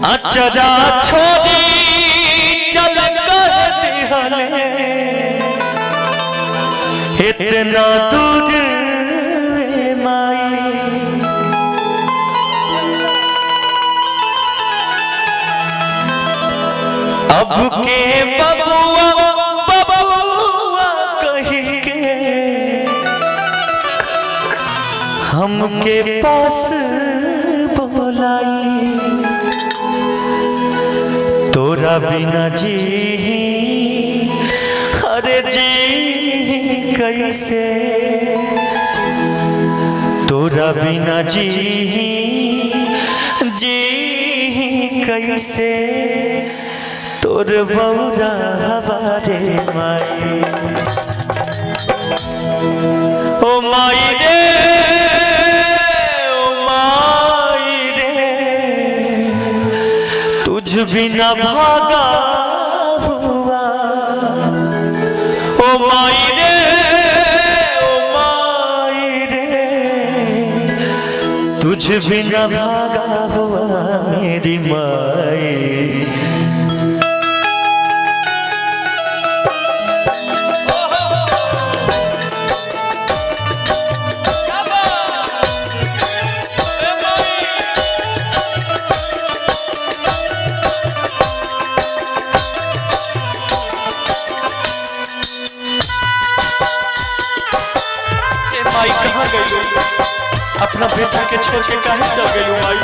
अचरा छोड़ी चल कर दिहले इतना दूर माई। अब के बबुआ बबुआ कही के हमके पास बोलाई। तोरा बिना जी अरे जी कैसे, तोरा बिना जी जी कैसे, तोर बौरा हवारे माई। ओ माई रे ओ माई रे, तुझ बिना भागा हुआ। ओ माई रे ओ माई रे, तुझ बिना भागा हुआ मेरी माई। माई कहाँ गई, अपना बेटा के छोड़ के काहे चल गई माई।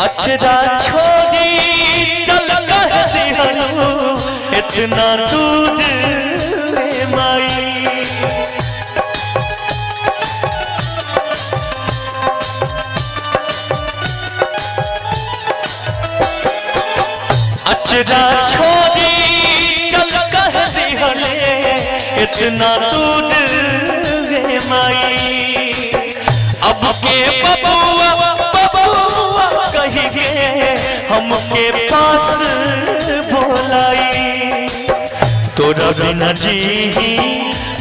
अचरा छोड़ी चल कर दिहलो इतना दूर माई। अचरा छोड़ी चल कर दिहले इतना दूर माई। अब के बबुआ कही के हमके पास बोलाई। तोरा बिना जी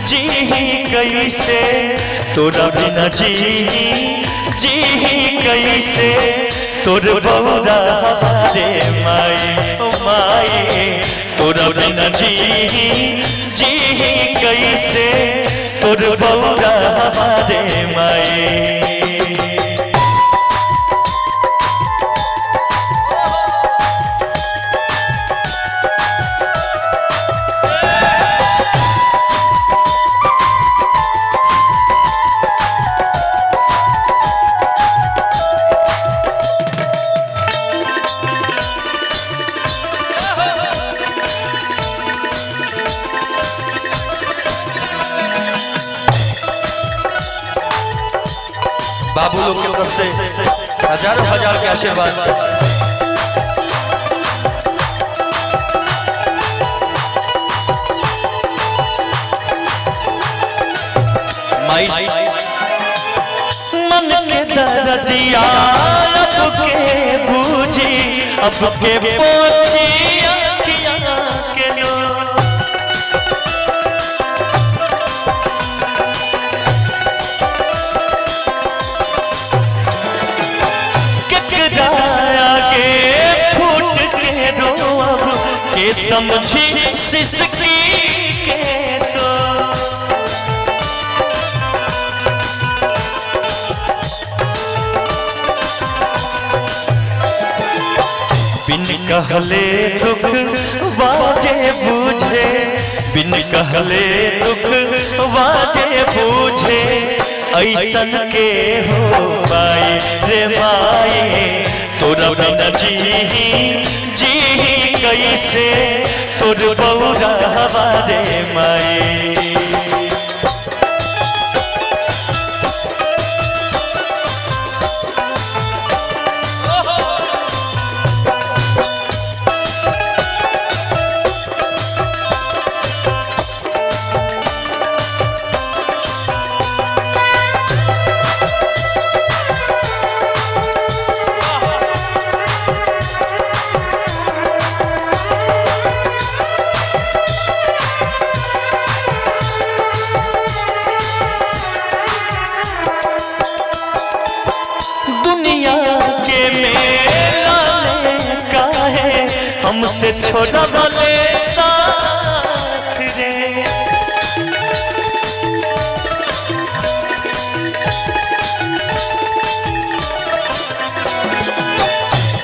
जी कैसे, तोरा बिना जी जी कैसे, तोर बौरा हवारे माई। ओ माई तोरा बिना जी जी कैसे, तोर बौरा हवारे माई। बाबू लोग की तरफ से हजारों हजार के आशीर्वाद। माई मन के दर्दिया अब के बूझी, अब के पोछी अखियां के लो। समझी सिसकी के सो, बिन कहले दुख वाजे बूझे, बिन कहले दुख वाजे बूझे, ऐसन के हो पाई रे माई। तोरा बिना जी जी कैसे, तोर बौरा हवारे माई। से छोड़ा भले साथ रे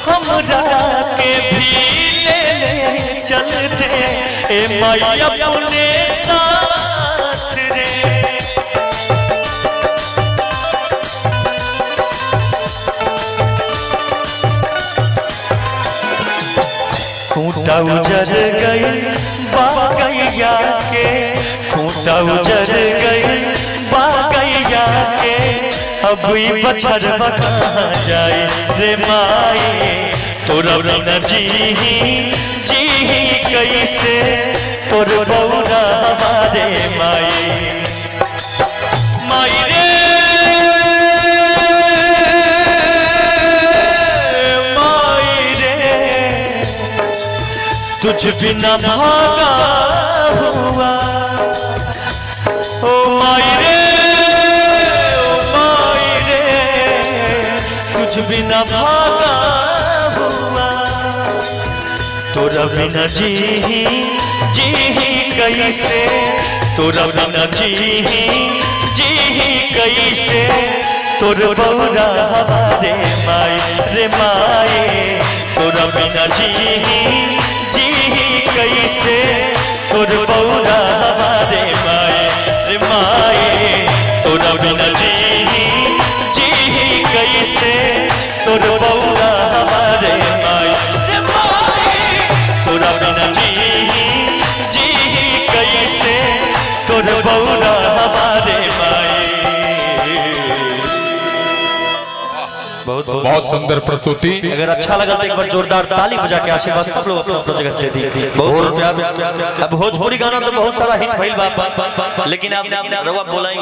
हमरा के भी ले चलते ए माई अपने साथ रे खूंटा उजर गई बागैया के खूंटा उजर गई बागैया के अब बछड़वा कहाँ जाए रे माई तोरा बिना जी कैसे तोर बौरा हमारे माई माई रे तुझ बिना भागा हुआ ओ माई रे तुझ बिना भागा हुआ तोरा बिना जी कैसे तोरा बिना जी कैसे तोर बौरा हमारे माई रे माई तोरा बिना जी कैसे तोर बौरा हमारे माए रे माए तोरा बिना जी कैसे तोर बौरा हमारे माए रे माए तोरा बिना जी कैसे तोर बौरा हमारे माए। बहुत सुंदर प्रस्तुति। अगर अच्छा लगा तो एक बार जोरदार ताली बजा के आशीर्वाद सब लोग अपना जगह से दे दी। बहुत प्यार। अब भोजपुरी गाना तो बहुत सारा हिट भइल बा लेकिन अब रवा बोला ही